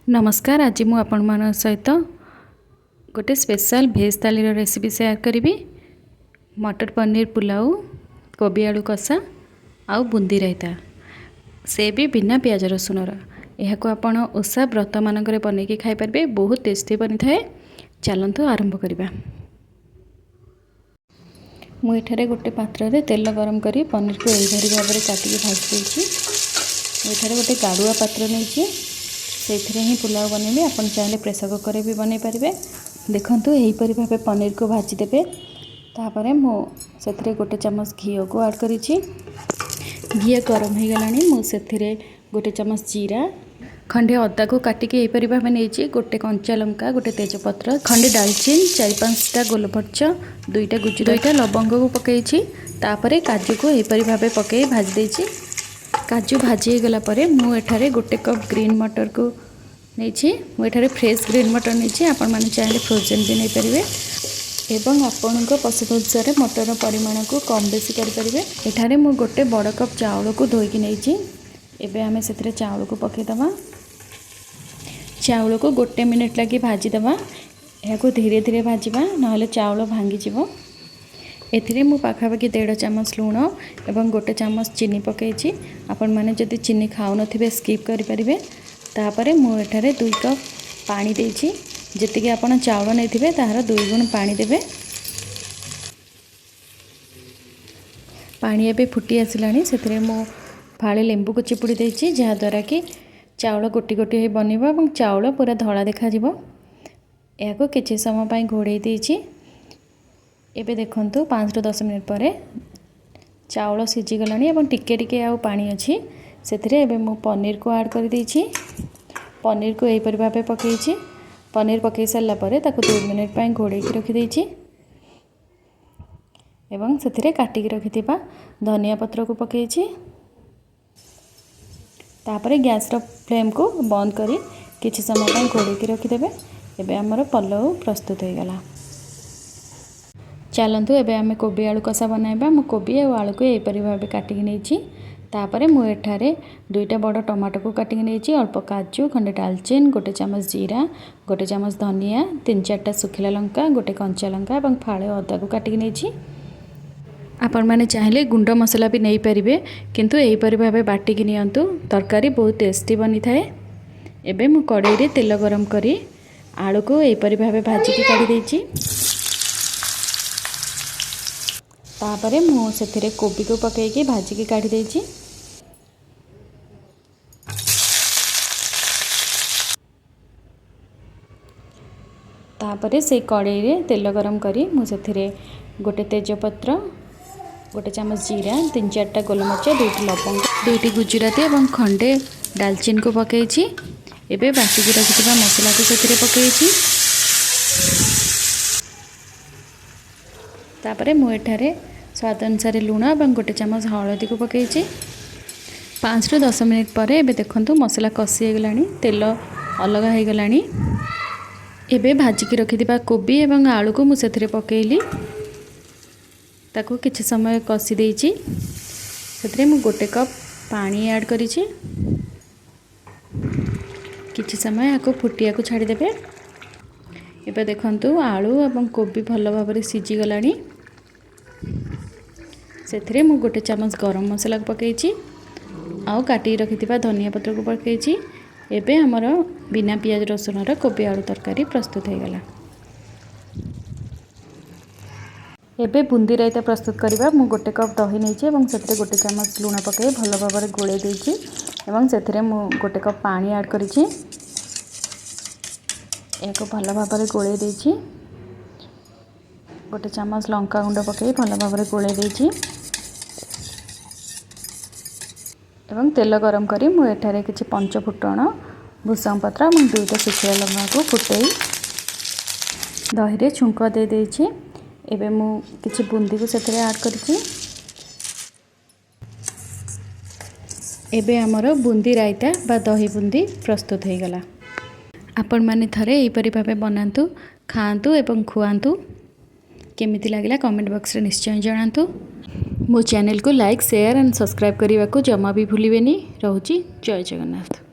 नमस्कार। आज मु आपण मान सहित गोटे स्पेशल भेज थाली रेसिपी शेयर करी। मटर पनीर पुलाव, कोबी आलू कषा आउ बूंदी रायता, से भी बिना प्याज रसुण। यह आपण ओषा व्रत मानक बनईकि खाईपारे, बहुत टेस्टी बनी थाए। चलतु आरंभ करवा। मुझे गोटे पात्र में तेल गरम करी पनीर को यही भाव में काटिकी भाजी देती। मुझे गोटे गाड़ुआ पात्र नहीं से ही पुलाव बनैबे। आप चाहे प्रेसर कुकर भी बनई पारे। देखु यहीपरी भाव पनीर को भाजीदेवे। तापर मुझे गोटे चम्मच घी को ऐड करी। घी गरम हो गला मुझे गोटे चम्मच जीरा, खंडे अदा को काटिकी यहीपरी भाव नहीं। गोटे कंचा लंका, गोटे तेजपत्र, खंडे डालचीन, 4-5टा गोलमरीच, 2टा गुजराती, 2टा लवंग को पकई। तापर काजू को यहीपरी भाव पकई भाजी देछि। काजू भाजी गला परे मुझे गोटे कप ग्रीन मटर को नहीं। मुझे फ्रेश ग्रीन मटर नहीं। आपण मैंने चाहे फ्रोजेन भी नहीं पारे। एवं आपण पसंद अनुसार मटर परिमाण को कम बेसी करें। एठारे मु गोटे बड़ कप चाउल को धोईकी नहीं। एबे आमे से चाउल को पकईदमा। चाउल को गोटे मिनिट लगी भाजीदमा। यह धीरे धीरे भाजवा ना चाउल भांगी। एथिरे मु पाखापाखि 1.5 चामच लुण एवं गोटे चामच चीनी पकई। आपण मैंने जदि चीनी खाऊ नथिबे स्किप करें। तापर मुझे 2 कप पानी देछि। जी आप चाउल नहीं तार 2 गुण पानी देवे। पानी एबे फुटी आसला से मु फाळे लेंबू को चिपुड़ी देछि, जहाद्वारा कि चाउल गोटी गोटी हो बनिबो और चाउल पूरा धला देखा। या किछि समय पाई घोड़े देछि। एबे देखंतु 5-10 मिनिट पर चाउल सीझीगला और टिके टिके आउ पानी अच्छी से मु पनीर को ऐड कर देछि। पनीर को यहीपरि भाव पकई। पनीर पकई सारा पर 2 मिनिट पर घोड़े रखिदेछि। एवं से काटिकी रखिथिबा धनिया पत्र को पकई। तापर गैस फ्लेम को बंद करी किछि समय पर घोड़े रखिदेवे। एबे हमर पलाव प्रस्तुत हो गला। चलतु एबे आमे कोबी आलू कषा बनाइबा। मु कोबी और आलू को यहीपरि भाव काटिकी नहीं। तापर मुझे 2टा बड़ टमाटो को काटिकी नहीं। अल्प काजू, खंडे डालचीन, गोटे चामच जीरा, गोटे चामच धनिया, 3-4टा सुखिला लंका, गोटे कंचा लंका और फाळे अदा को काटिकी नहीं। आपण मैंने चाहिले गुंड मसला भी नहीं पारे, किंतु यहीपरि भाव बाटिकी नियंतु। तरकारी बहुत टेस्टी बनी थाए। एबे मु कड़ाई रे तेल गरम करी आलू को यहीपरि भाव भाजिकी काढ़ी देछि। तापरे मु सेथिरे कोबी को पकईकी भाजिकी काढ़ी देछि। तापरे से कड़ाई रे तेल गरम करी मु सेथिरे गोटे तेजपत्र, गोटे चामच जीरा, 3-4टा गोलमरीच, 2टी लवंग, 2टी गुजराती और खंडे डालचीन को पकईछि। एबे बाटिकी रखिथिबा मसला को सेथिरे पकईछि। तापरे मु एठारे स्वाद अनुसार लुण और गोटे चामच हलदी को पकई। 5-10 मिनिट पर एबे देखंतु मसला कषि गला, तेल अलग हो गला। एबे भाजिकी रखिथिबा कोबी और आलू को मुझे पकईली। ताको किछि समय कषि देछि। सेतरे मु गोटे कप पानी ऐड करिछि। किछि समय याको फुटिया को छाड़ी देबे। एबे देखंतु आलू और कोबी भल भाव में सीझी गलानी। सेथिरे मु गोटे चामच गरम मसला पकईछि आउ काटी रखिथिबा धनिया पत्र को पकईछि। एबे हमर बिना प्याज रसुण कोबी आलू तरकारी प्रस्तुत हो गला। एबे बूंदी रायता प्रस्तुत करबा। मु गोटे कप दही नहीं और से गोटे चामच लुण पकई भल भाव में गोले देछि। एवं से मु गोटे कप पानी ऐड करिछि। एक भल भाव में गोले देछि। गोटे चामच लंका गुंड पकई भल भाव में गोले देछि। एवं तेल गरम करी मु एठारे किछि पंच फुटण, भूसंग पत्र और 2टा सुखिला लंका को फुटई दही रे छुंक दे देछि। एबे मु किछि बूंदी को सेथरे ऐड करिछि। एबे हमर बूंदी रायता बा दही बूंदी प्रस्तुत हो गला। आपण माने थरे एहीपरि भाबे बनांतु, खाआंतु एवं खुआंतु। केमिति लागिला कमेंट बॉक्स रे निश्चय जणांतु। मो चैनल को लाइक, शेयर एंड सब्सक्राइब करने को जमा भी भूलिबेनी। रहूची। जय जगन्नाथ।